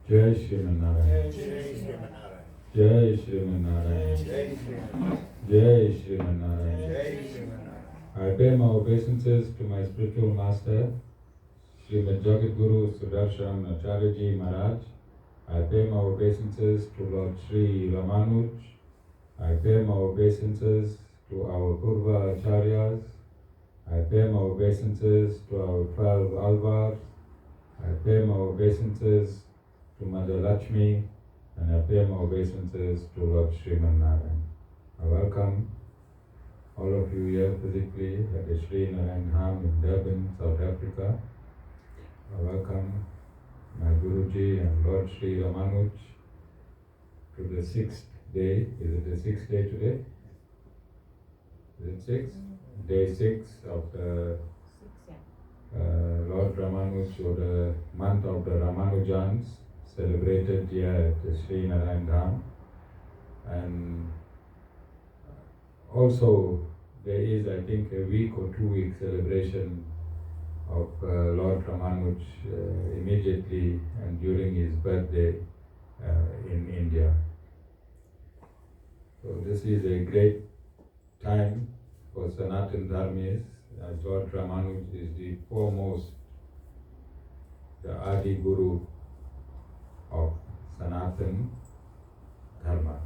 Jai Shrimanarayan. Jai Shrimanarayan. Jai Shrimanarayan. I pay my obeisances to my spiritual master, Srimad Jagat Guru Sudarshan Acharya Maharaj. I pay my obeisances to Lord Sri Ramanuj. I pay my obeisances to our Purva Acharyas. I pay my obeisances to our 12 Alvars. I pay my obeisances to Mother Lakshmi, and I pay my obeisances to Lord Sriman Narayan. I welcome all of you here physically at the Sri Narayan Dham in Durban, South Africa. I welcome my Guruji and Lord Sri Ramanuj to the 6th day. Is it the 6th day today? Is it 6? Day 6 of the Lord Ramanuj, or the month of the Ramanujans, celebrated here at the Sri Narayan Dham. And also there is, I think, a week or 2 week celebration of Lord Ramanuj immediately and during his birthday in India. So this is a great time for Sanatan Dharmis, as Lord Ramanuj is the foremost, the Adi Guru of Sanatan Dharma.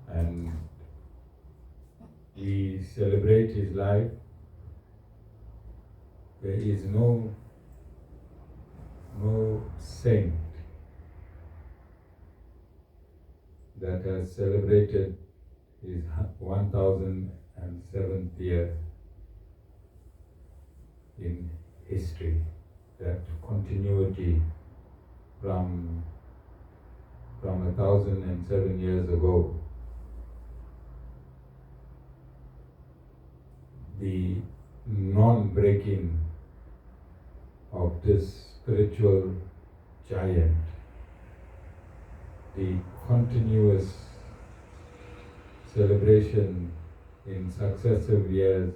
And we celebrate his life. There is no saint that has celebrated his 1007th year in history. That continuity from 1007 years ago, the non-breaking of this spiritual giant, the continuous celebration in successive years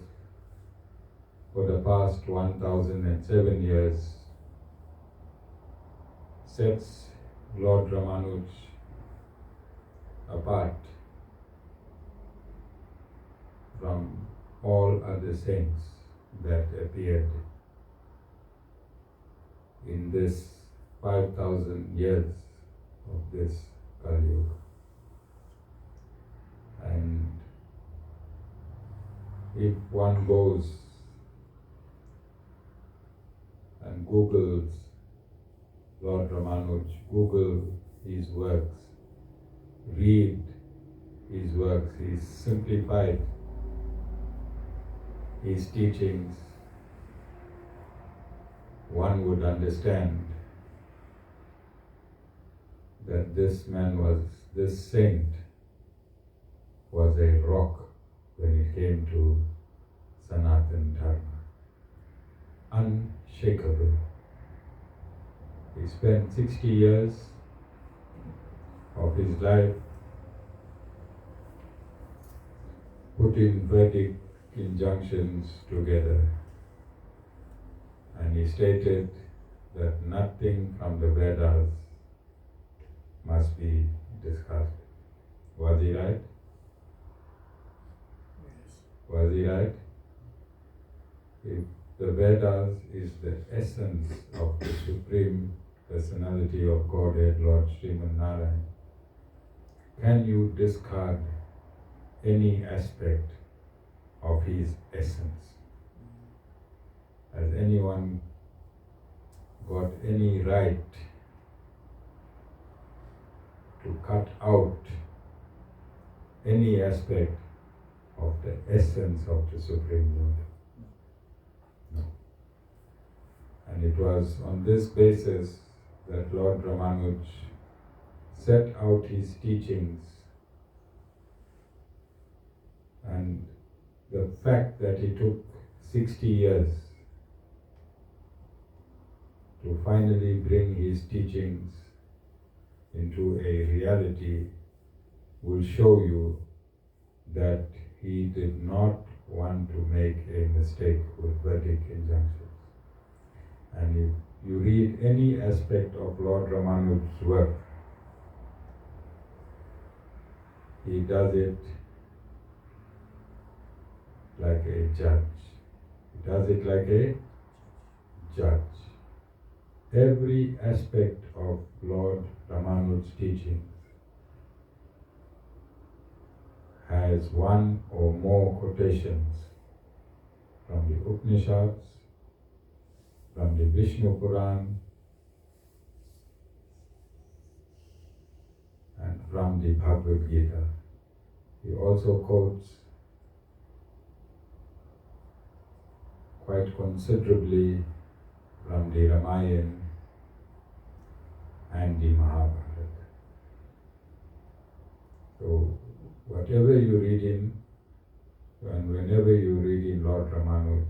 for the past 1007 years sets Lord Ramanuj apart from all other saints that appeared in this 5,000 years of this Kali Yuga. And if one goes and Googles Lord Ramanuj, Google his works, read his works, he's simplified his teachings, one would understand that this saint was a rock when it came to Sanatan Dharma. Unshakable. He spent 60 years of his life putting Vedic injunctions together, and he stated that nothing from the Vedas must be discussed. Was he right? Yes. Was he right? If the Vedas is the essence of the Supreme Personality of Godhead, Lord Sriman Narayan, can you discard any aspect of his essence? Has anyone got any right to cut out any aspect of the essence of the Supreme Lord? No. And it was on this basis that Lord Ramanuj set out his teachings, and the fact that he took 60 years to finally bring his teachings into a reality will show you that he did not want to make a mistake with Vedic injunctions. And if you read read any aspect of Lord Ramanuj's work, he does it like a judge. He does it like a judge. Every aspect of Lord Ramanuj's teachings has one or more quotations from the Upanishads, from the Vishnu Puran, and from the Bhagavad Gita. He also quotes quite considerably from the Ramayana and the Mahabharata. So whatever you read in, and whenever you read in Lord Ramanuj,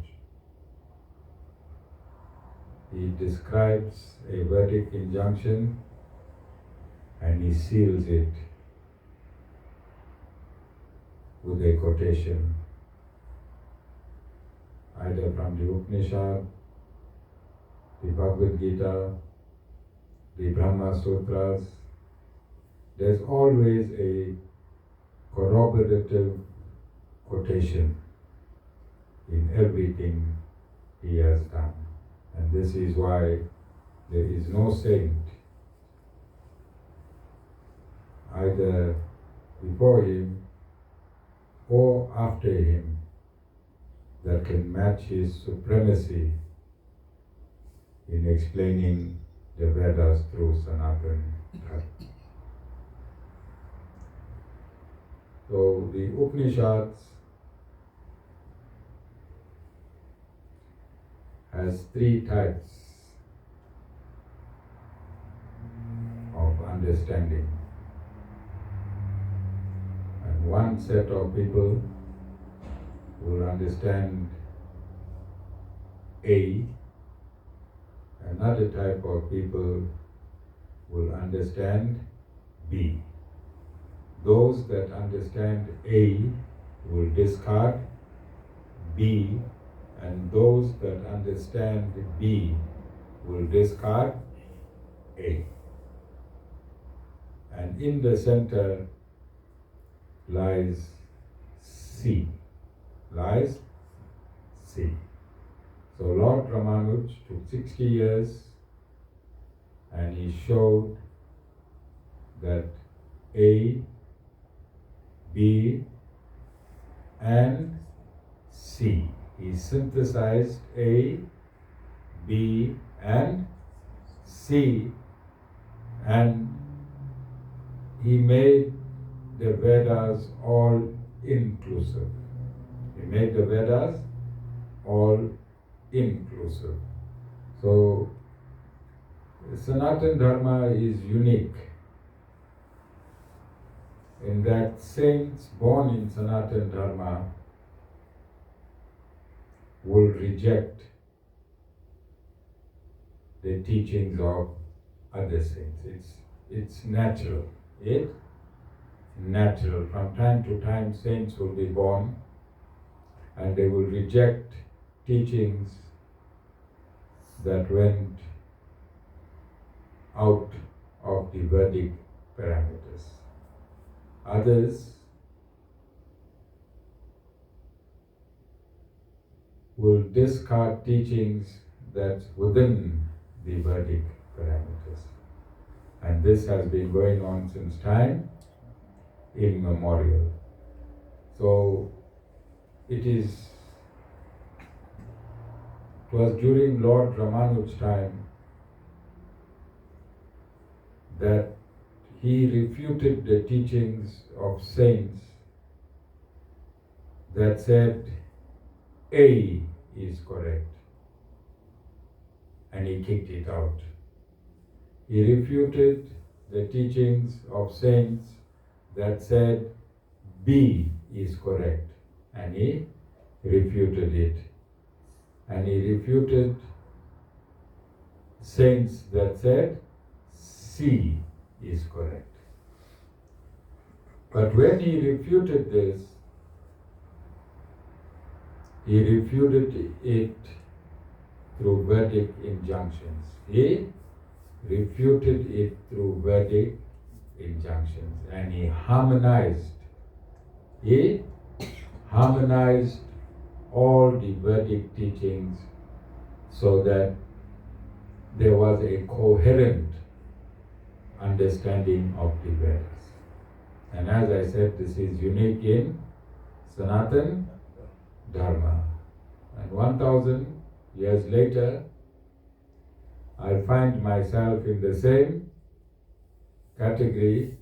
he describes a Vedic injunction and he seals it with a quotation, either from the Upanishad, the Bhagavad Gita, the Brahma Sutras. There's always a corroborative quotation in everything he has done. And this is why there is no saint, either before him or after him, that can match his supremacy in explaining the Vedas through Sanatana Dharma. So the Upanishads has three types of understanding. And one set of people will understand A, another type of people will understand B. Those that understand A will discard B, and those that understand B will discard A. And in the center lies C. Lies C. So Lord Ramanuj took 60 years and he showed that A, B, and C. He synthesized A, B, and C, and he made the Vedas all inclusive. He made the Vedas all inclusive. So Sanatana Dharma is unique in that saints born in Sanatana Dharma will reject the teachings of other saints. It's natural. It's natural. From time to time, saints will be born and they will reject teachings that went out of the Vedic parameters. Others will discard teachings that's within the Vedic parameters. And this has been going on since time immemorial. So it was during Lord Ramanuj's time that he refuted the teachings of saints that said A is correct, and he kicked it out. He refuted the teachings of saints that said B is correct, and he refuted it. And he refuted saints that said C is correct. But when he refuted this, he refuted it through Vedic injunctions. He refuted it through Vedic injunctions, and he harmonized all the Vedic teachings so that there was a coherent understanding of the Vedas. And as I said, this is unique in Sanatan Dharma. And 1000 years later, I find myself in the same category.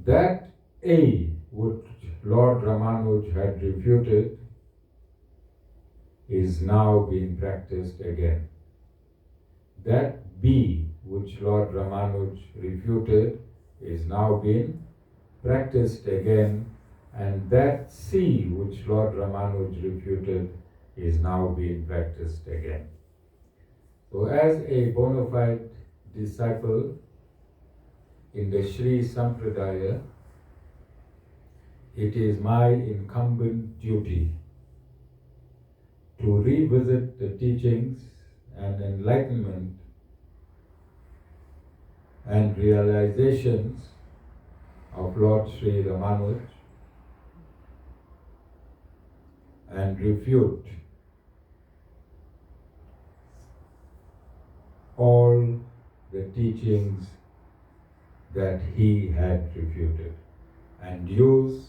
That A, which Lord Ramanuj had refuted, is now being practiced again. That B, which Lord Ramanuj refuted, is now being practiced again, and that C, which Lord Ramanuj refuted, is now being practiced again. So as a bona fide disciple in the Sri Sampradaya, it is my incumbent duty to revisit the teachings and enlightenment and realizations of Lord Sri Ramanuj and refute all the teachings that he had refuted and use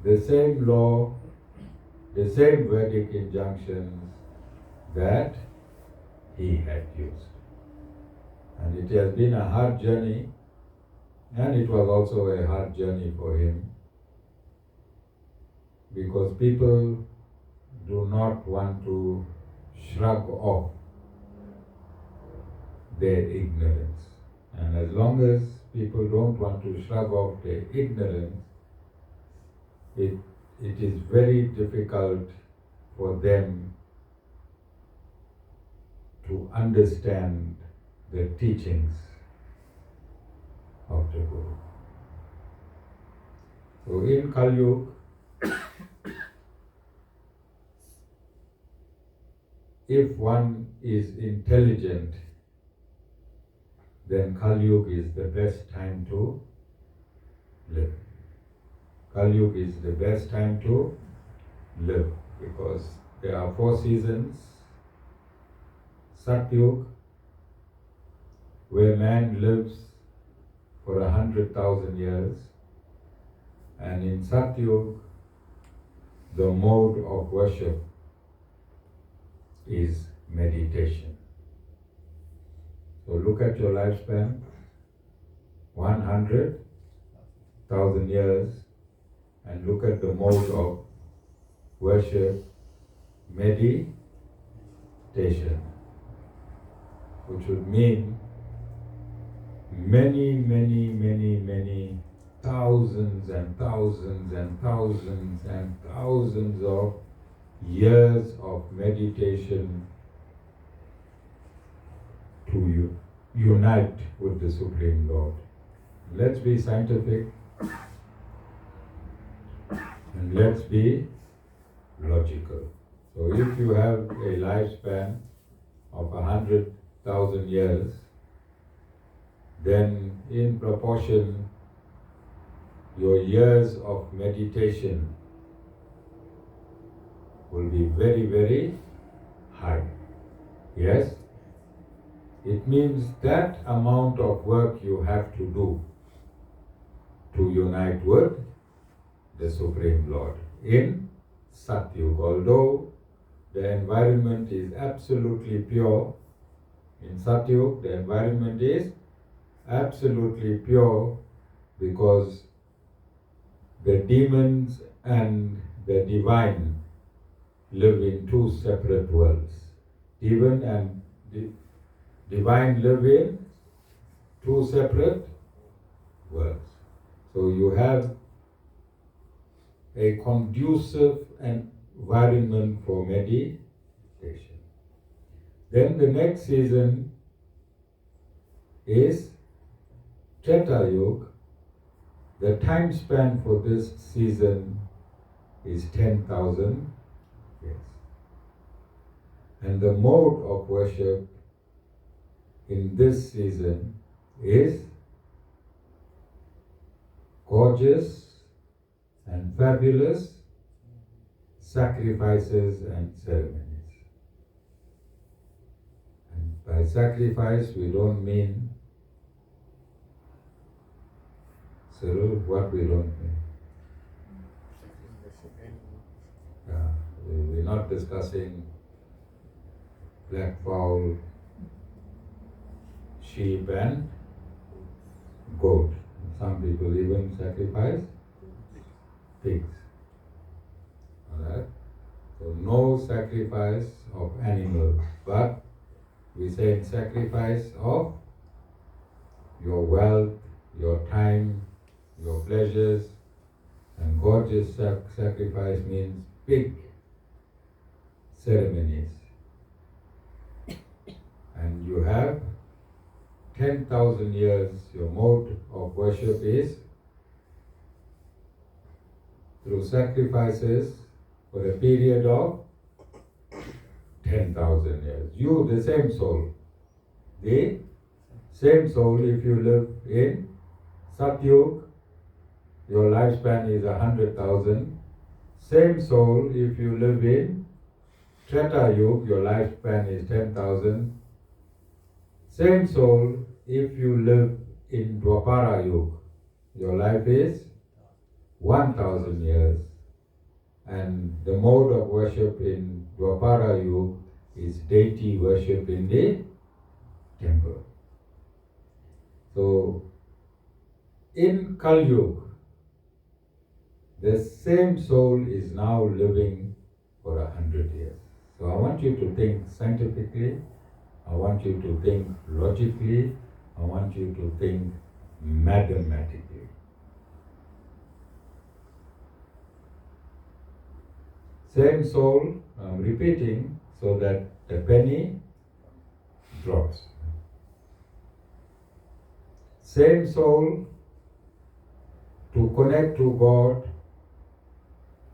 the same law, the same Vedic injunctions that he had used. And it has been a hard journey, and it was also a hard journey for him, because people do not want to shrug off their ignorance. And as long as people don't want to shrug off their ignorance, it is very difficult for them to understand the teachings of the Guru. So in Kali Yuga, if one is intelligent, then Kali Yuga is the best time to live. Kali Yuga is the best time to live, because there are 4 seasons. Satyug, where man lives for 100,000 years, and in Satyug, the mode of worship is meditation. So look at your lifespan, 100,000 years, and look at the mode of worship, meditation, which would mean many thousands and thousands and thousands and thousands of years of meditation to unite with the Supreme Lord. Let's be scientific and let's be logical. So if you have a lifespan of 100,000 years, then in proportion your years of meditation will be very high. Yes? It means that amount of work you have to do to unite with the Supreme Lord in Satyug. Although the environment is absolutely pure, in Satyug the environment is absolutely pure, because the demons and the divine live in 2 separate worlds. Demon and divine live in 2 separate worlds. So you have a conducive environment for meditation. Then the next season is Treta Yuga. The time span for this season is 10,000 years. And the mode of worship in this season is gorgeous and fabulous sacrifices and ceremonies. And by sacrifice, we don't mean, Cyril, what we don't mean. We're not discussing black fowl, sheep and goat. Some people even sacrifice pigs. Alright? So no sacrifice of animals, but we say sacrifice of your wealth, your time, your pleasures, and gorgeous sacrifice means big ceremonies. And you have 10,000 years, your mode of worship is through sacrifices for a period of 10,000 years. You, the same soul, the same soul, if you live in Satyug, your lifespan is 100,000. Same soul, if you live in Treta Yuga, your lifespan is 10,000. Same soul, if you live in Dwapara Yuga, your life is 1,000 years. And the mode of worship in Dwapara Yuga is deity worship in the temple. So, in Kali Yuga, the same soul is now living for 100 years. So I want you to think scientifically, I want you to think logically, I want you to think mathematically. Same soul, I'm repeating so that the penny drops. Same soul to connect to God,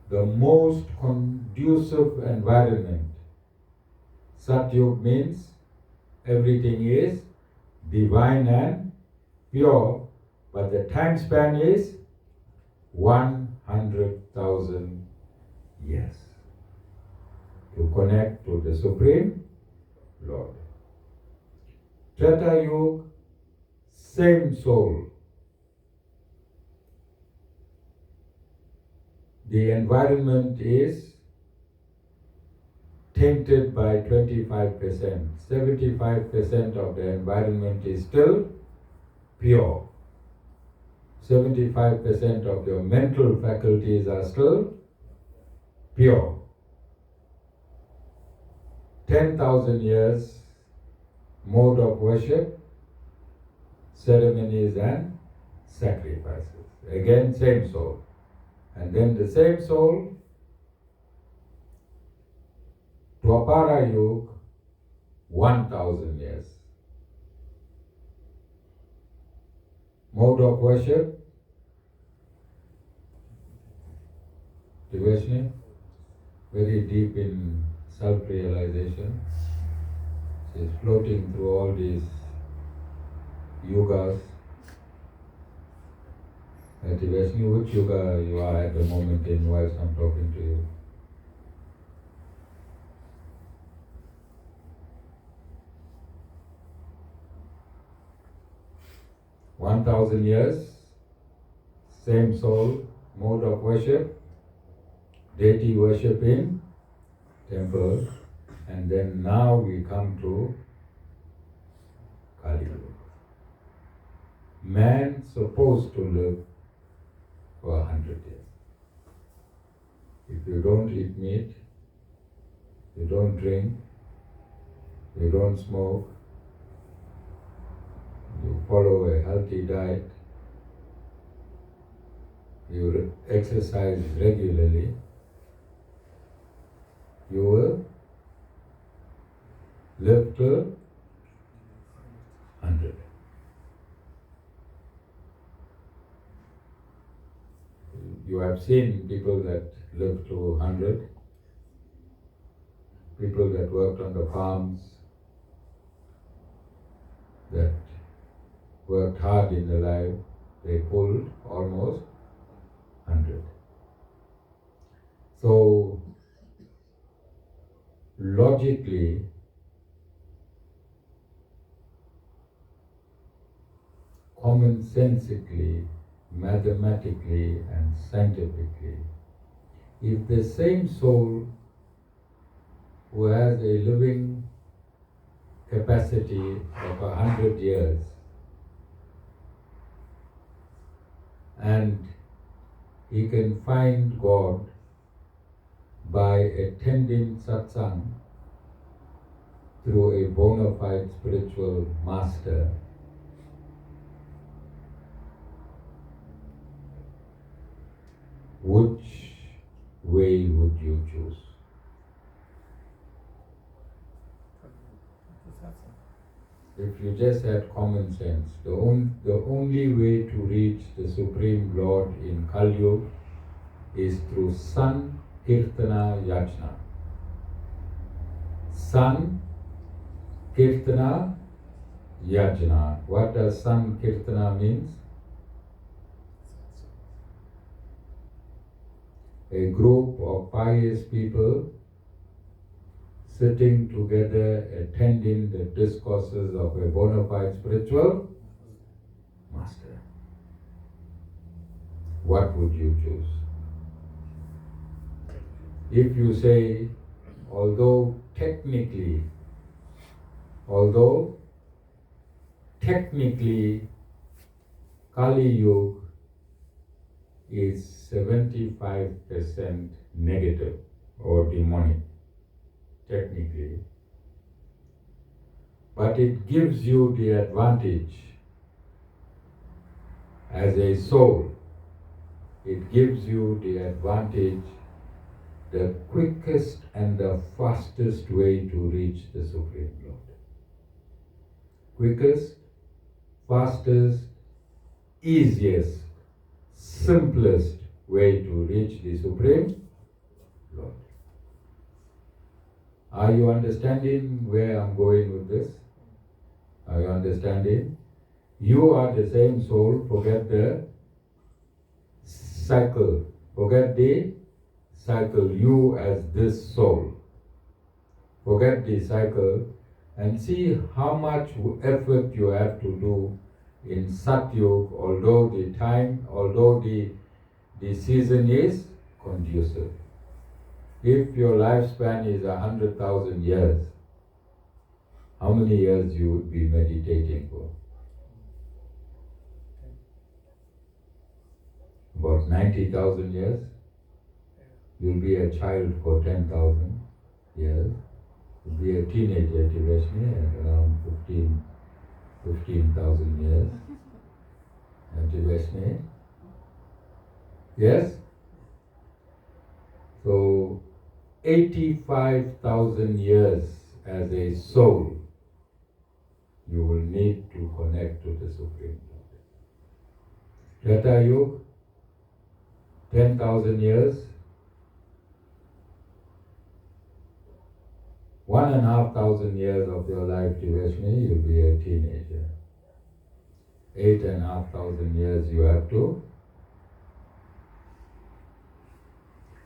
the most conducive environment. Satyug means everything is divine and pure, but the time span is 100,000 years to connect to the Supreme Lord. Treta Yuga, same soul. The environment is tainted by 25%. 75% of the environment is still pure. 75% of your mental faculties are still pure. 10,000 years mode of worship, ceremonies and sacrifices. Again, same soul. And then the same soul, Dwapara Yuga, 1,000 years. Mode of worship, devotion, very deep in self-realization. She's floating through all these yugas. Devotion, which yuga you are at the moment in whilst I'm talking to you? "1,000 years, same soul, mode of worship, deity worship in temple, and then now we come to Kali Yuga. Man supposed to live for 100 years. If you don't eat meat, you don't drink, you don't smoke, you follow a healthy diet, you exercise regularly, you will live till 100. You have seen people that live to 100. people that worked on the farms, that worked hard in the life, they pulled almost 100. So, logically, commonsensically, mathematically and scientifically, if the same soul who has a living capacity of 100 years and he can find God by attending satsang through a bona fide spiritual master, which way would you choose? If you just had common sense, the only way to reach the Supreme Lord in Kali Yuga is through San Kirtana Yajna. San Kirtana Yajna. What does San Kirtana means? A group of pious people sitting together, attending the discourses of a bona fide spiritual master. What would you choose? If you say, although technically Kali Yuga is 75% negative or demonic, technically, but it gives you the advantage as a soul. It gives you the advantage, the quickest and the fastest way to reach the Supreme Lord. Quickest, fastest, easiest, simplest way to reach the Supreme Lord. Are you understanding where I'm going with this? Are you understanding? You are the same soul, forget the cycle. Forget the cycle, you as this soul. Forget the cycle and see how much effort you have to do in Satyug, although the season is conducive. If your lifespan is 100,000 years, how many years you would be meditating for? About 90,000 years? You'll be a child for 10,000 years. You'll be a teenager, Tibeshni, at around 15,000 years. And Tibeshni? Yes? So, 85,000 years as a soul, you will need to connect to the Supreme Lord. Treta Yuga, 10,000 years, 1,500 years of your life, Tiveshni, you'll be a teenager. 8,500 years you have to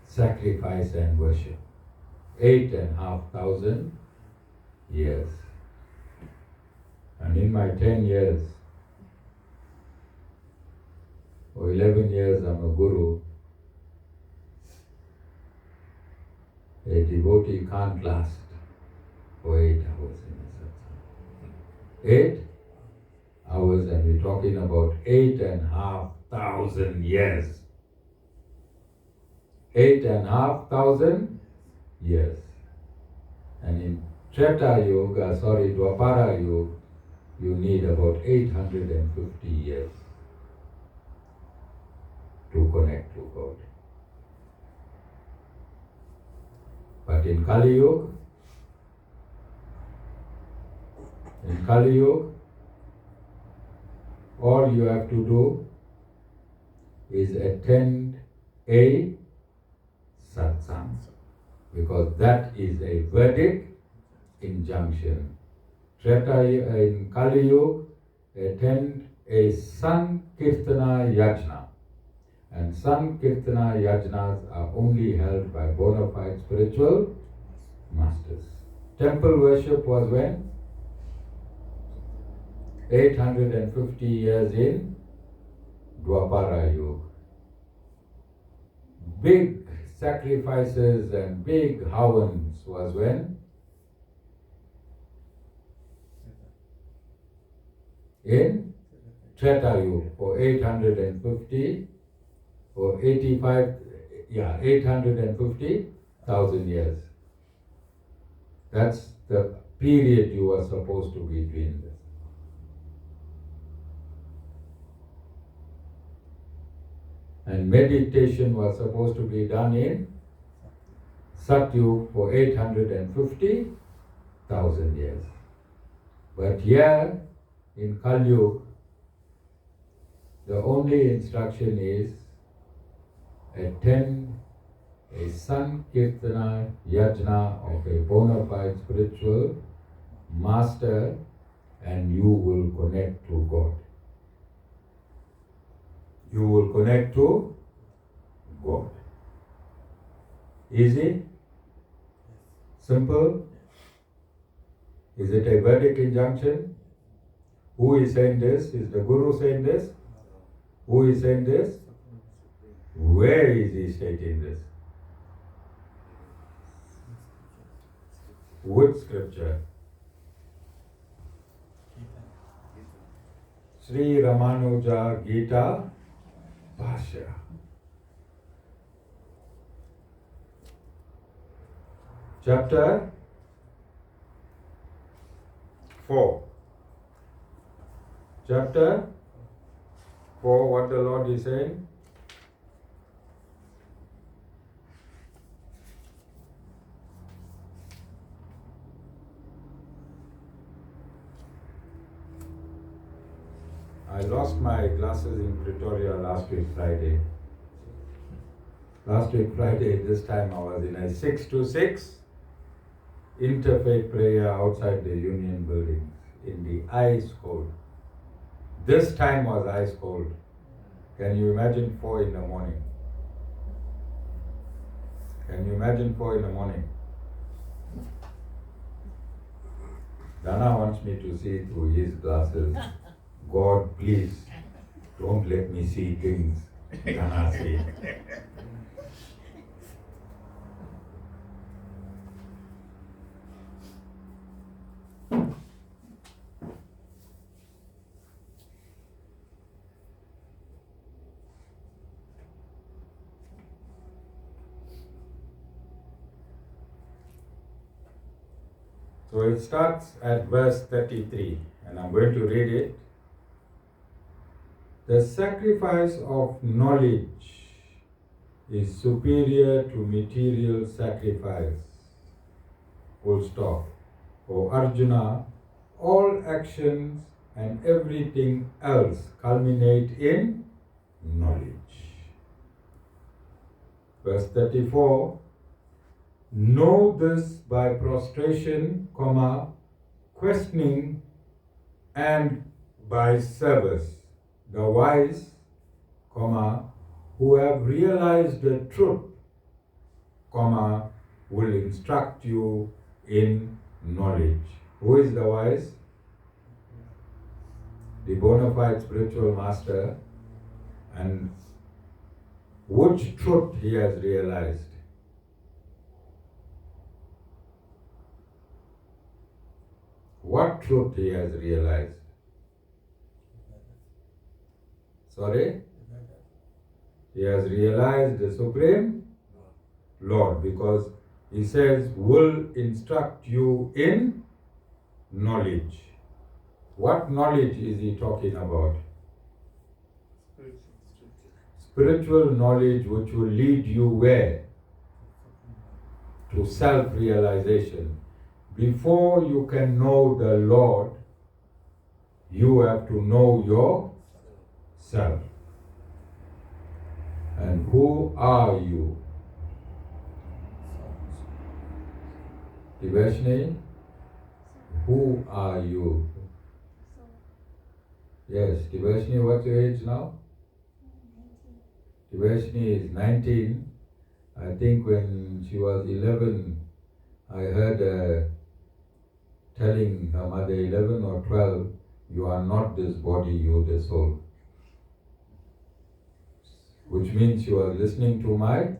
sacrifice and worship. 8,500 years. And in my 10 years, or 11 years I'm a guru, a devotee can't last for 8 hours in a satsang. 8 hours, and we're talking about 8,500 years. 8,500 years. And in Treta Yuga, Dwapara Yuga, you need about 850 years to connect to God. But in Kali Yuga, all you have to do is attend a satsang. because that is a verdict injunction. In Kali Yuga, attend a Sankirtana Yajna. And Sankirtana Yajnas are only held by bona fide spiritual masters. Temple worship was when? 850 years in Dwapara Yuga. Big sacrifices and big havans was when? In Treta Yuga for 850 or 850,000 years. That's the period you are supposed to be doing this. And meditation was supposed to be done in Satyug for 850,000 years. But here in Kali Yuga, the only instruction is attend a Sankirtana Yajna of a bona fide spiritual master and you will connect to God. You will connect to God. Easy? Simple? Is it a verdict injunction? Who is saying this? Is the Guru saying this? Who is saying this? Where is he stating this? Which scripture? Sri Ramanuja Gita Bhashya. Chapter 4. Chapter 4, what the Lord is saying? I lost my glasses in Pretoria last week Friday. Last week Friday, this time I was in a 6 to 6 interfaith prayer outside the Union building in the ice cold. This time was ice cold. Can you imagine 4 in the morning? Can you imagine 4 in the morning? Dana wants me to see through his glasses. God, please, don't let me see things Dana see. So it starts at verse 33, and I'm going to read it. The sacrifice of knowledge is superior to material sacrifice. Full stop. O Arjuna, all actions and everything else culminate in knowledge. Verse 34. Know this by prostration, questioning, and by service. The wise, who have realized the truth, will instruct you in knowledge. Who is the wise? The bona fide spiritual master. And which truth he has realized? What truth he has realized? Sorry? He has realized the Supreme Lord, because he says, will instruct you in knowledge. What knowledge is he talking about? Spiritual knowledge which will lead you where? To self-realization. Before you can know the Lord, you have to know yourself. And who are you? Devashni, who are you? Yes, Devashni, what's your age now? 19. Devashni is 19. I think when she was 11, I heard her telling her mother, 11 or 12, you are not this body, you the soul. Which means she was listening to my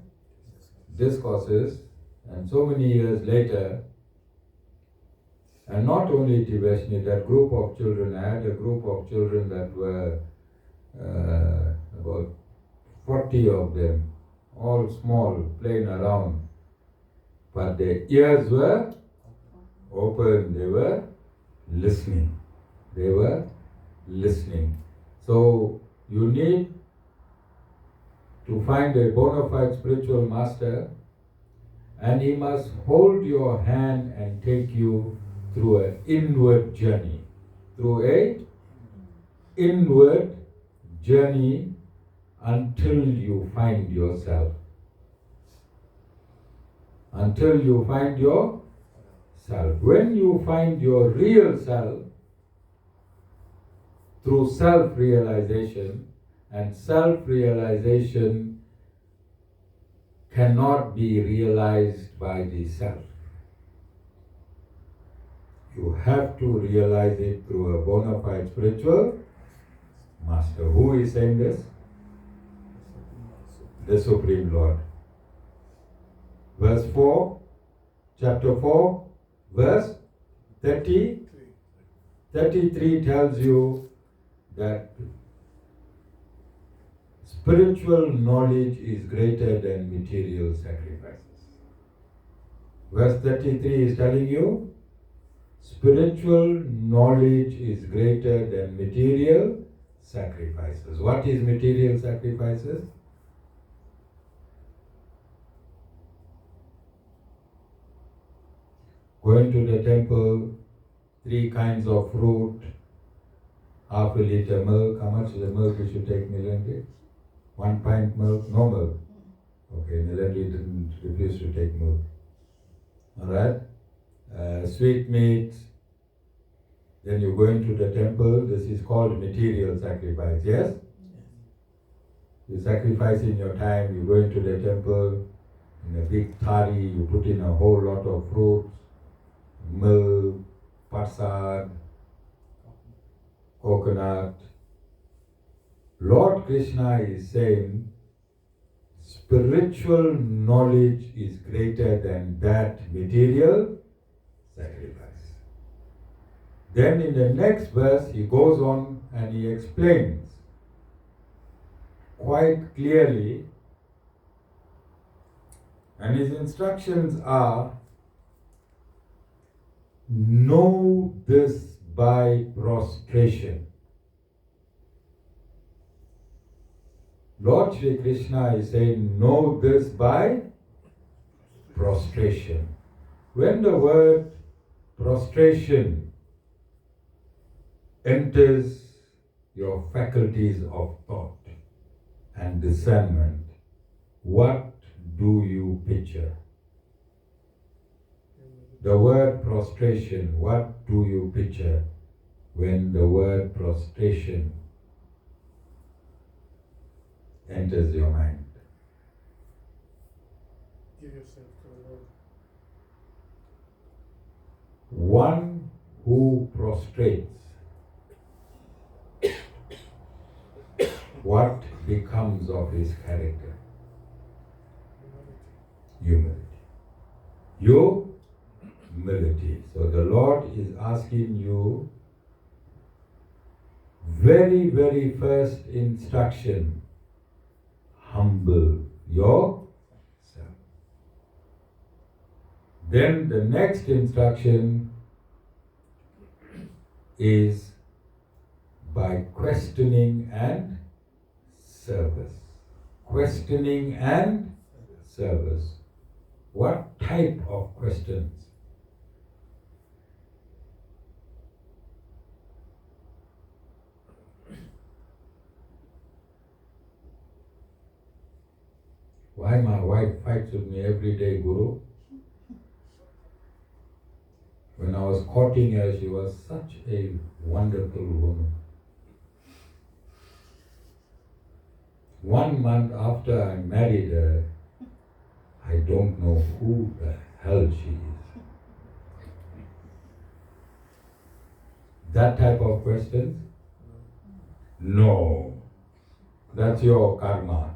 discourses, and so many years later, and not only Devashni, that group of children, I had a group of children that were about 40 of them, all small, playing around. But their ears were open, they were listening. They were listening. So you need to find a bona fide spiritual master, and he must hold your hand and take you through an inward journey. Through an inward journey until you find yourself. Until you find yourself. When you find your real self, through self-realization, and self-realization cannot be realized by the self. You have to realize it through a bona fide spiritual master. Who is saying this? The Supreme Lord. Verse 4, chapter 4, verse 33 tells you that spiritual knowledge is greater than material sacrifices. Verse 33 is telling you spiritual knowledge is greater than material sacrifices. What is material sacrifices? Going to the temple, 3 kinds of fruit, half a liter milk. How much is the milk you should take, Nilendi? 1 pint milk? No milk. Okay, Nilendi didn't refuse to take milk. Alright? Sweet meats. Then you go into the temple. This is called material sacrifice, yes? You're sacrificing your time. You go into the temple, in a big thari, you put in a whole lot of fruits, milk, prasad, coconut. Lord Krishna is saying spiritual knowledge is greater than that material sacrifice. Then in the next verse he goes on and he explains quite clearly, and his instructions are, know this by prostration. Lord Shri Krishna is saying, know this by prostration. When the word prostration enters your faculties of thought and discernment, what do you picture? The word prostration, what do you picture when the word prostration enters your mind? Give yourself to the Lord. One who prostrates, what becomes of his character? Humility. Humility. So the Lord is asking you, very, very first instruction, humble yourself. Then the next instruction is by questioning and service. Questioning and service. What type of questions? Why my wife fights with me every day, Guru? I was courting her, she was such a wonderful woman. 1 month after I married her, I don't know who the hell she is. That type of questions? No. That's your karma.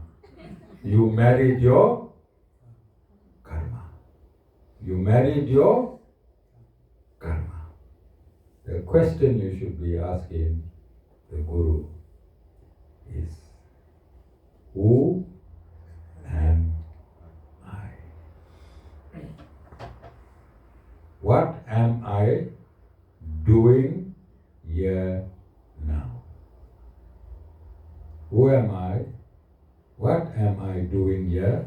You married your karma. You married your karma. The question you should be asking the Guru is, who am I? What am I doing here now? Who am I? What am I doing here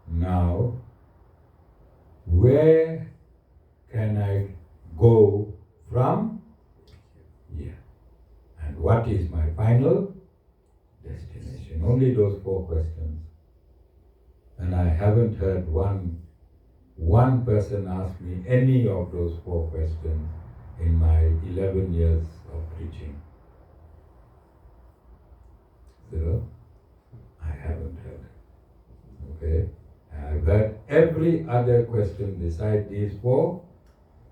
now? Where can I go from here? And what is my final destination? Only those 4 questions. And I haven't heard one person ask me any of those 4 questions in my 11 years of preaching. So, I haven't heard. Okay? I've heard every other question beside these 4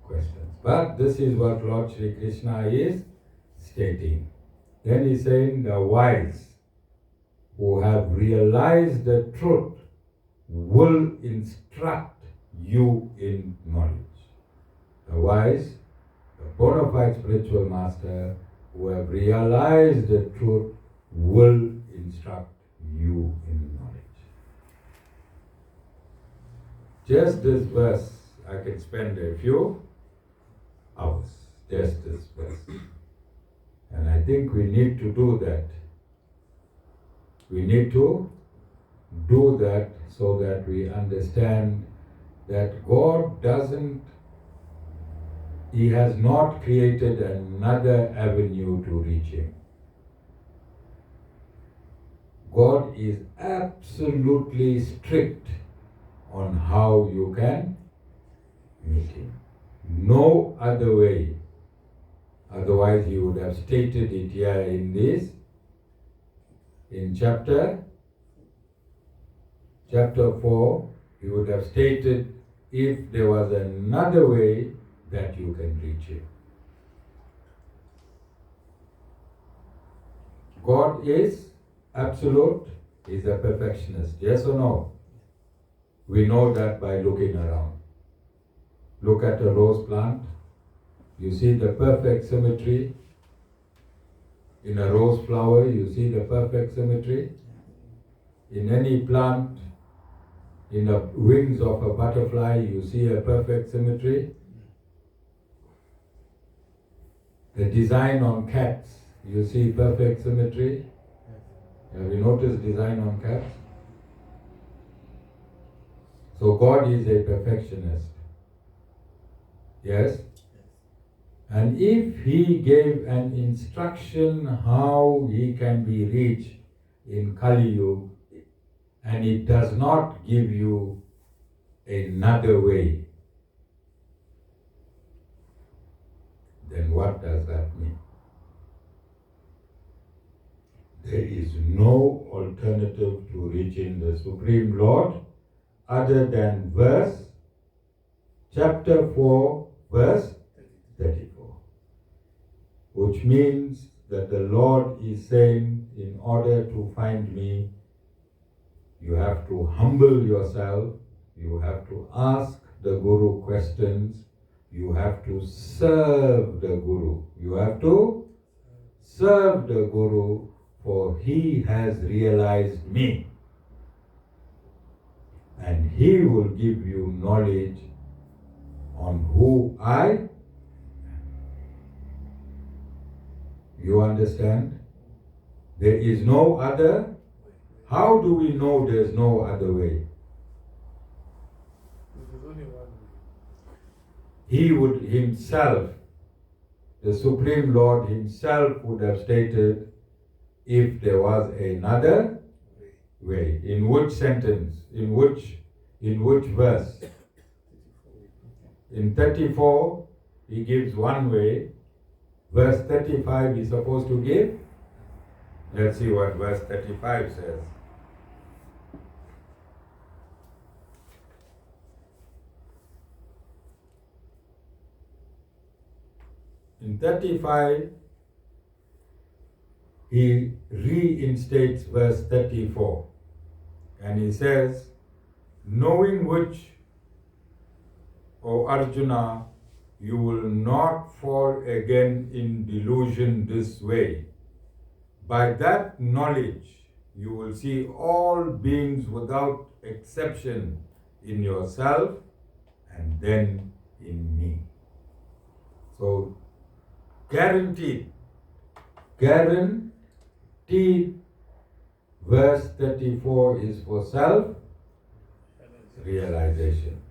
questions. But this is what Lord Sri Krishna is stating. Then he's saying the wise who have realized the truth will instruct you in knowledge. The wise, the bona fide spiritual master who have realized the truth will instruct you in knowledge. Just this verse, I can spend a few hours. Just this verse. And I think we need to do that. We need to do that so that we understand that God He has not created another avenue to reach Him. God is absolutely strict on how you can meet Him. No other way. Otherwise He would have stated it here in chapter 4, He would have stated if there was another way that you can reach Him. God is absolute, is a perfectionist. Yes or no? We know that by looking around. Look at a rose plant. You see the perfect symmetry. In a rose flower, you see the perfect symmetry. In any plant, in the wings of a butterfly, you see a perfect symmetry. The design on cats, you see perfect symmetry. Have you noticed design on cats? So God is a perfectionist. Yes? And if He gave an instruction how He can be reached in Kali Yuga, and it does not give you another way, then what does that mean? There is no alternative to reaching the Supreme Lord other than chapter 4, verse 34. Which means that the Lord is saying, in order to find me, you have to humble yourself, you have to ask the Guru questions, you have to serve the Guru. You have to serve the Guru, for He has realized me. And He will give you knowledge on who I am. You understand? There is no other. How do we know there's no other way? There's only one way. He would Himself, the Supreme Lord Himself would have stated if there was another way. In which sentence? In which verse? In 34, he gives one way. Verse 35 is supposed to give. Let's see what verse 35 says. In 35, he reinstates verse 34. And he says, knowing which, O Arjuna, you will not fall again in delusion this way. By that knowledge, you will see all beings without exception in yourself and then in me. So, guaranteed, verse 34 is for self-realization.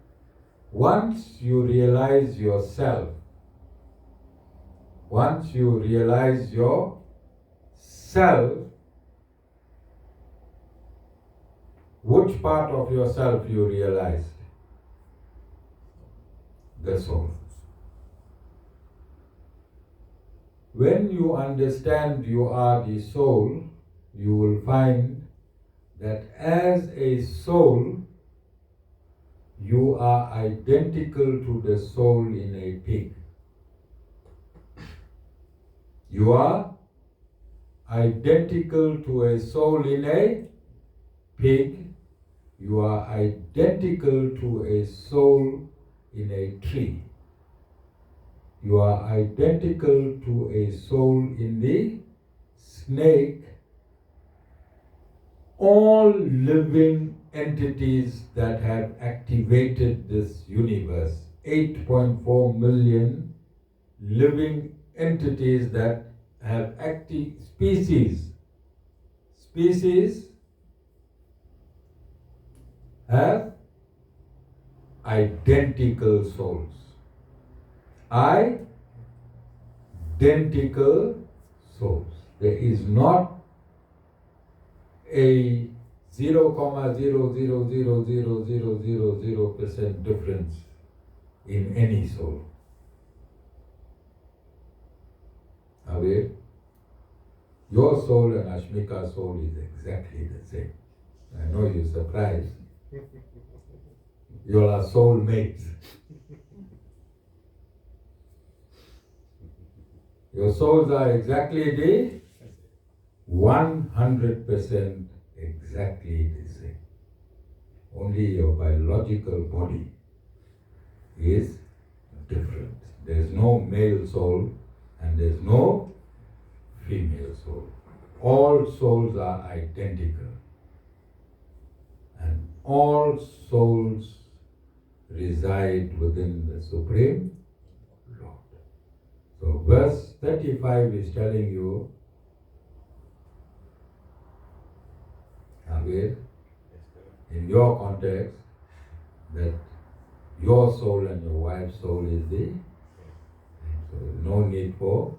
Once you realize yourself, which part of yourself you realized? The soul. When you understand you are the soul, you will find that as a soul, you are identical to the soul in a pig. You are identical to a soul in a pig. You are identical to a soul in a tree. You are identical to a soul in the snake. All living entities that have activated this universe, 8.4 million living entities that have species have identical souls. Identical souls. There is not a 0.0000000% difference in any soul. Aware? Your soul and Ashmika's soul is exactly the same. I know you're surprised. You are soul mates. Your souls are exactly the 100% exactly the same. Only your biological body is different. There's no male soul and there's no female soul. All souls are identical. And all souls reside within the Supreme Lord. So verse 35 is telling you, in your context, that your soul and your wife's soul is the, so no need for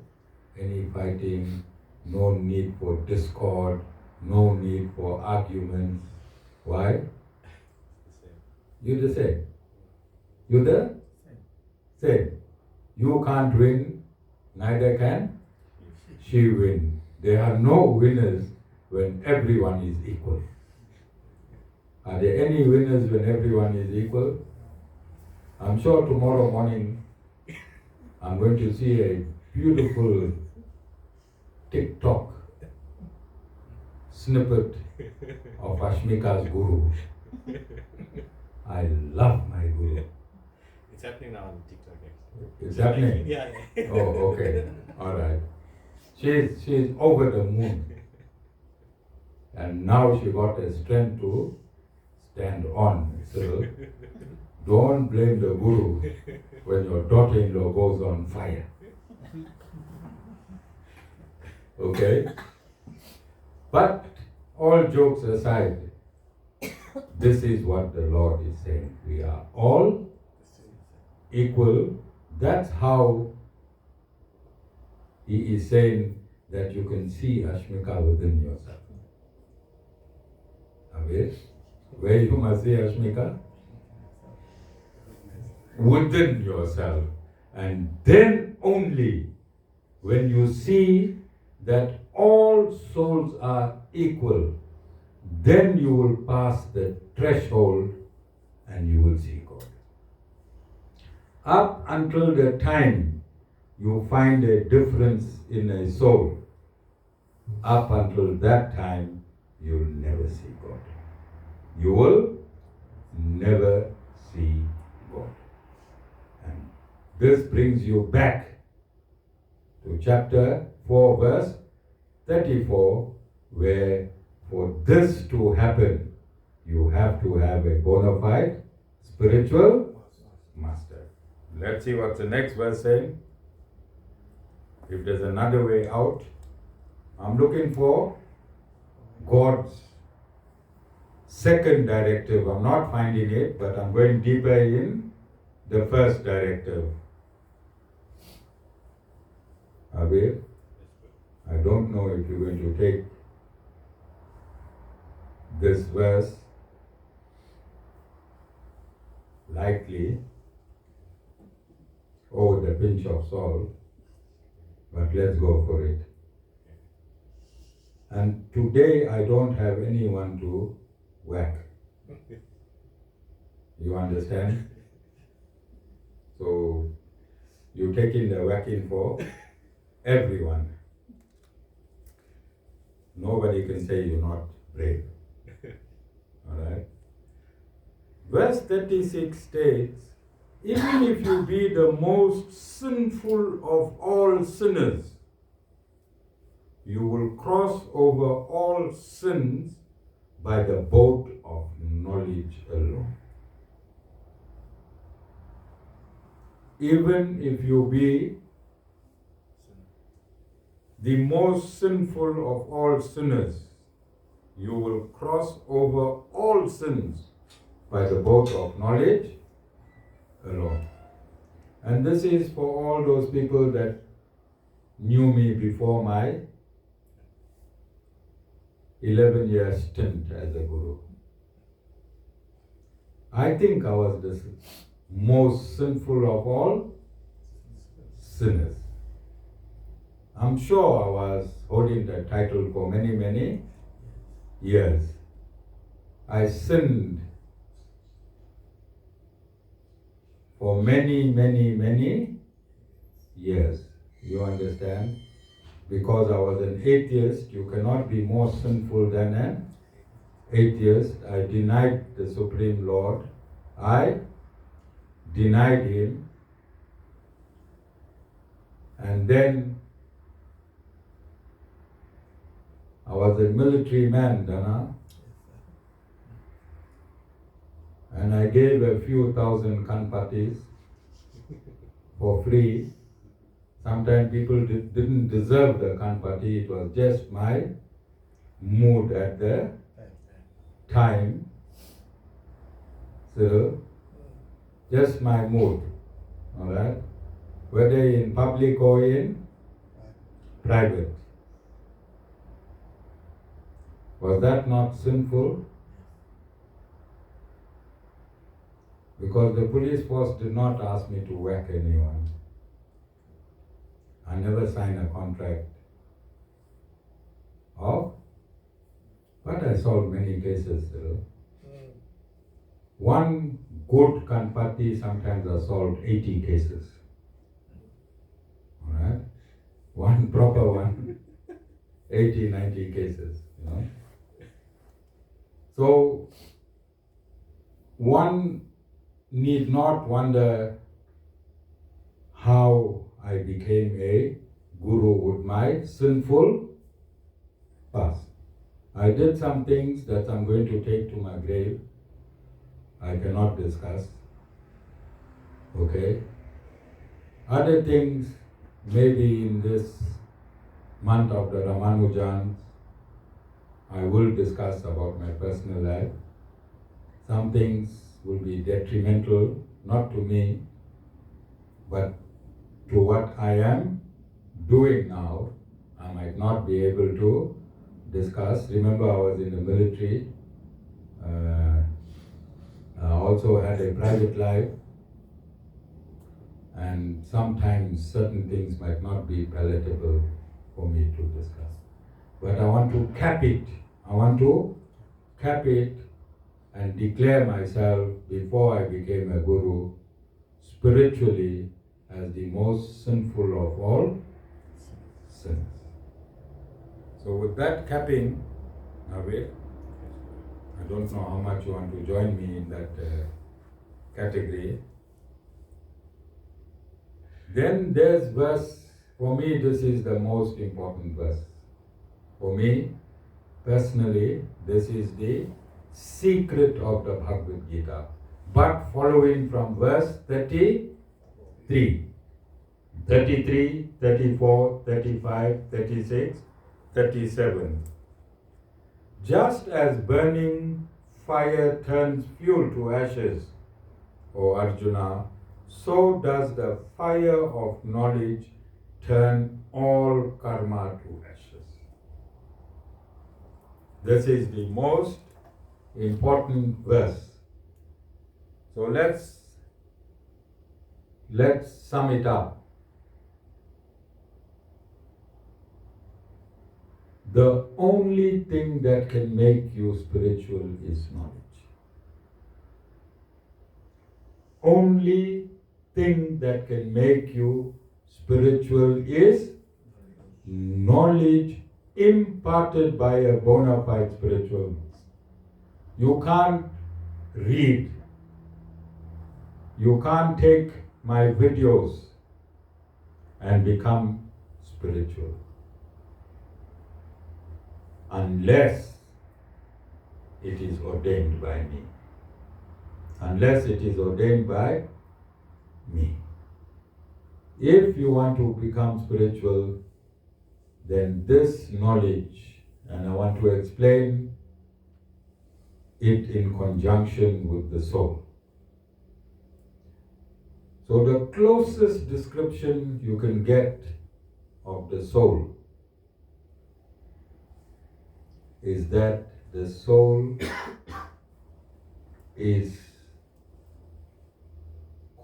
any fighting, no need for discord, no need for arguments. Why? You're the same. You're the same. You can't win, neither can she win. There are no winners when everyone is equal. Are there any winners when everyone is equal? I'm sure tomorrow morning I'm going to see a beautiful TikTok snippet of Ashmika's guru. I love my guru. It's happening now on TikTok actually. It's happening? Yeah. Oh, okay. All right. She's over the moon. And now she got a strength to stand on. So don't blame the guru when your daughter-in-law goes on fire. Okay? But all jokes aside, this is what the Lord is saying. We are all equal. That's how He is saying that you can see Ashmika within yourself. Where you must see Ashmika? Within yourself. And then only when you see that all souls are equal, then you will pass the threshold and you will see God. Up until the time you find a difference in a soul, up until that time, you'll never see God. You will never see God. And this brings you back to chapter 4, verse 34, where for this to happen, you have to have a bona fide spiritual master. Let's see what the next verse saying. If there's another way out, I'm looking for God's second directive. I'm not finding it, but I'm going deeper in the first directive. Abir, I don't know if you're going to take this verse lightly or with a pinch of salt, but let's go for it. And today I don't have anyone to whack. You understand? So you're taking the whacking for everyone. Nobody can say you're not brave. Alright? Verse 36 states, even if you be the most sinful of all sinners, you will cross over all sins by the boat of knowledge alone. Even if you be the most sinful of all sinners, you will cross over all sins by the boat of knowledge alone. And this is for all those people that knew me before my 11-year stint as a guru. I think I was the most sinful of all sinners. I'm sure I was holding that title for many, many years. I sinned for many, many, many years. You understand? Because I was an atheist, you cannot be more sinful than an atheist. I denied the Supreme Lord. I denied Him. And then I was a military man, Dana. And I gave a few thousand kanpatis for free. Sometimes people didn't deserve the kanpati. It was just my mood at the time. So, just my mood. Alright? Whether in public or in private. Was that not sinful? Because the police force did not ask me to whack anyone. I never signed a contract of, but I solved many cases. One good kanpati sometimes I solved 80 cases. Alright? One proper one, 80, 90 cases. You know? So, one need not wonder how I became a guru with my sinful past. I did some things that I'm going to take to my grave. I cannot discuss. Okay? Other things, maybe in this month of the Ramanujans, I will discuss about my personal life. Some things will be detrimental, not to me, but to what I am doing now. I might not be able to discuss. Remember, I was in the military. I also had a private life. and sometimes certain things might not be palatable for me to discuss. But I want to cap it. I want to cap it and declare myself, before I became a guru, spiritually as the most sinful of all sins. So with that capping, Navid, I don't know how much you want to join me in that category. Then there's verse, for me this is the most important verse. For me, personally, this is the secret of the Bhagavad Gita. But following from verse 33, 33, 34, 35, 36, 37. Just as burning fire turns fuel to ashes, O Arjuna, so does the fire of knowledge turn all karma to ashes. This is the most important verse. So let's sum it up. The only thing that can make you spiritual is knowledge. Only thing that can make you spiritual is knowledge imparted by a bona fide spiritual. You can't read. You can't take my videos and become spiritual unless it is ordained by me. Unless it is ordained by me. If you want to become spiritual, then this knowledge, and I want to explain it in conjunction with the soul. So the closest description you can get of the soul is that the soul is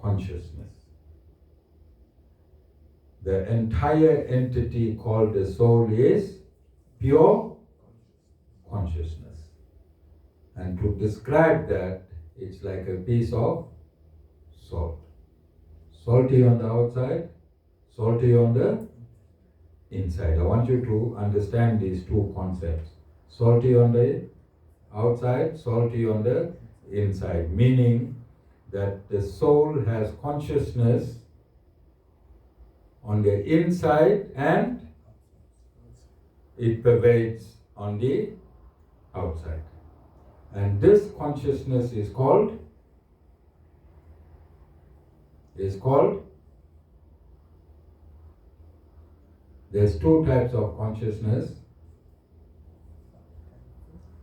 consciousness. The entire entity called the soul is pure consciousness. And to describe that, it's like a piece of salt. Salty on the outside, salty on the inside. I want you to understand these two concepts. Salty on the outside, salty on the inside. Meaning that the soul has consciousness on the inside and it pervades on the outside. And this consciousness is called there's two types of consciousness.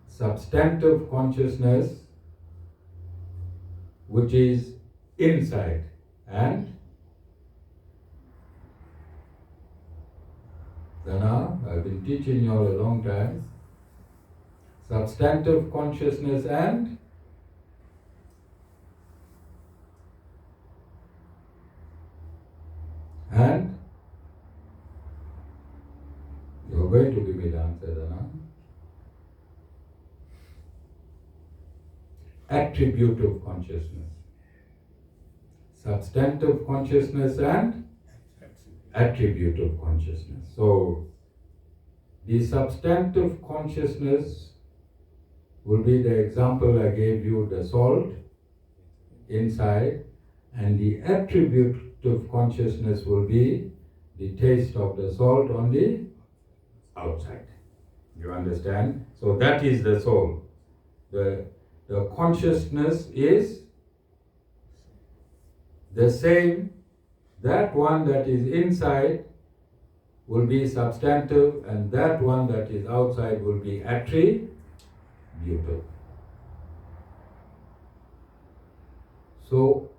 Substantive consciousness, which is inside, and Dana, I've been teaching you all a long time. Substantive consciousness and you're going to give me the answer, Dana. Attributive consciousness. Substantive consciousness and attributive consciousness. So, the substantive consciousness will be the example I gave you, the salt inside, and the attributive consciousness will be the taste of the salt on the outside. You understand? So that is the soul. The consciousness is the same. That one that is inside will be substantive, and that one that is outside will be attributive. So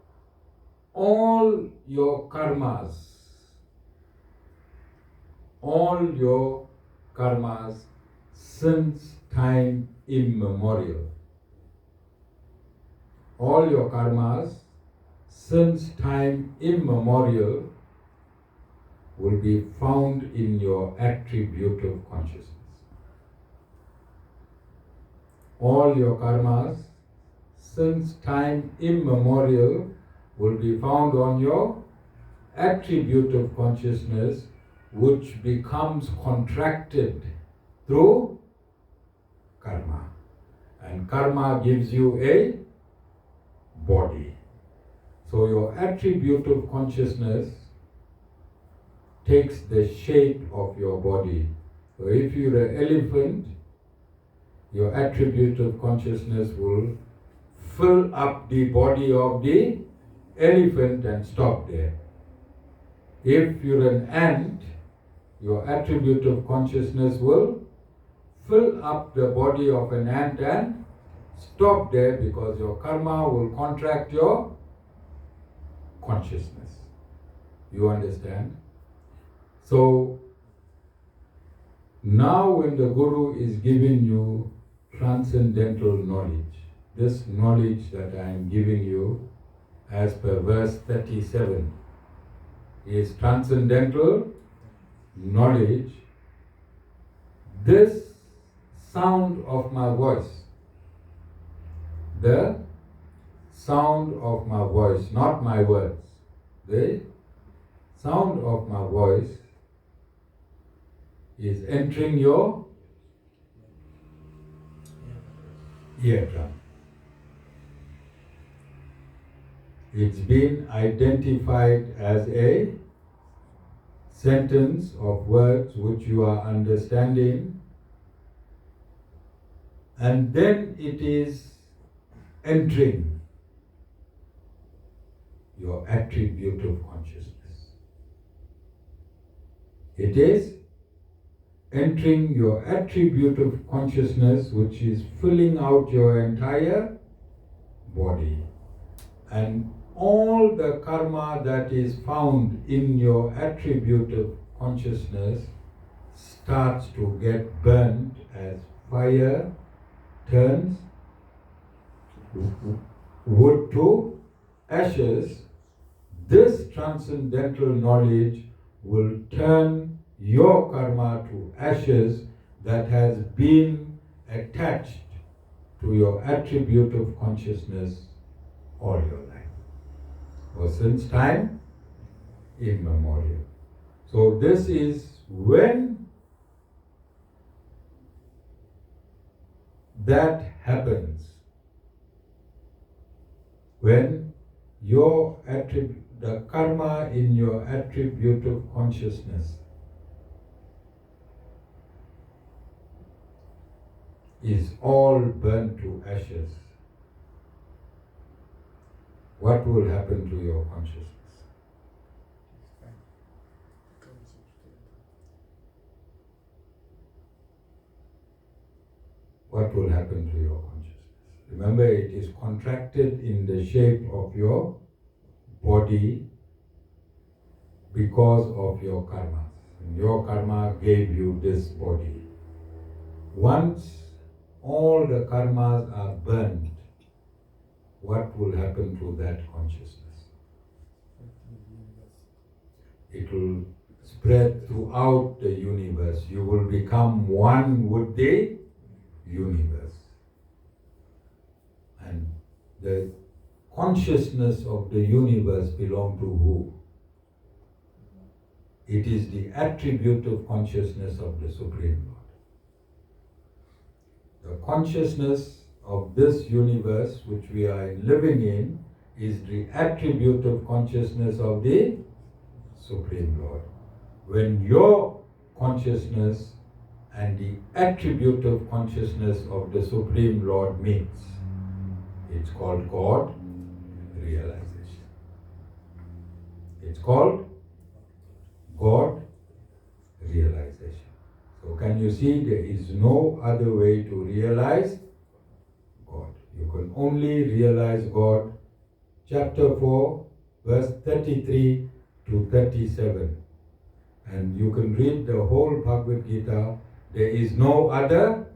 all your karmas since time immemorial, all your karmas since time immemorial will be found in your attributive consciousness. All your karmas since time immemorial will be found on your attributive consciousness, which becomes contracted through karma. And karma gives you a body. So your attributive consciousness takes the shape of your body. So if you're an elephant, your attributive consciousness will fill up the body of the elephant and stop there. If you're an ant, your attributive consciousness will fill up the body of an ant and stop there, because your karma will contract your consciousness. You understand? So now when the Guru is giving you transcendental knowledge, this knowledge that I am giving you as per verse 37 is transcendental knowledge. This sound of my voice, the sound of my voice, not my words, the sound of my voice is entering your eardrum. It's been identified as a sentence of words which you are understanding, and then it is entering your attributive consciousness. It is entering your attributive consciousness, which is filling out your entire body. And all the karma that is found in your attributive consciousness starts to get burnt as fire turns wood to ashes. This transcendental knowledge will turn your karma to ashes that has been attached to your attributive consciousness all your life, or since time immemorial. So this is when that happens, when your the karma in your attributive consciousness is all burnt to ashes. What will happen to your consciousness? What will happen to your consciousness? Remember, it is contracted in the shape of your body because of your karma. And your karma gave you this body. Once all the karmas are burned, what will happen to that consciousness? It will spread throughout the universe. You will become one with the universe. And the consciousness of the universe belongs to who? It is the attributive consciousness of the Supreme Lord. The consciousness of this universe which we are living in is the attributive consciousness of the Supreme Lord. When your consciousness and the attributive consciousness of the Supreme Lord meets, it's called God realization. It's called God realization. So can you see, there is no other way to realize God. You can only realize God. Chapter 4, verse 33 to 37. And you can read the whole Bhagavad Gita. There is no other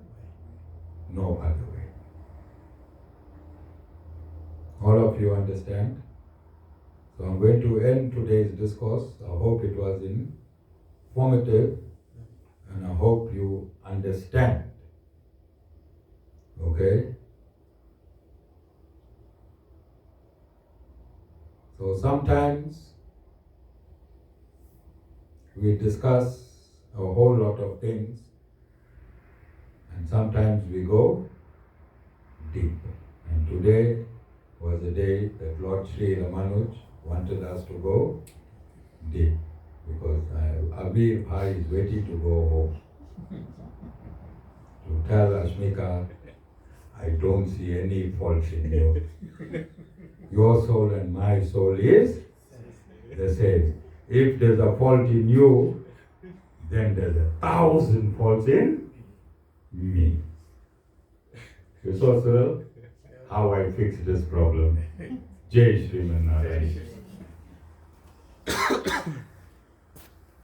way. All of you understand? So I'm going to end today's discourse. I hope it was informative and I hope you understand. Okay? So sometimes we discuss a whole lot of things and sometimes we go deep. And today was the day that Lord Sri Ramanuj wanted us to go deep because Abir Bhai is waiting to go home to tell Ashmika, I don't see any faults in you. Your soul and my soul is the same. If there's a fault in you, then there's 1,000 faults in me. You saw, Cyril, how I fixed this problem. Jai Shri Narayan.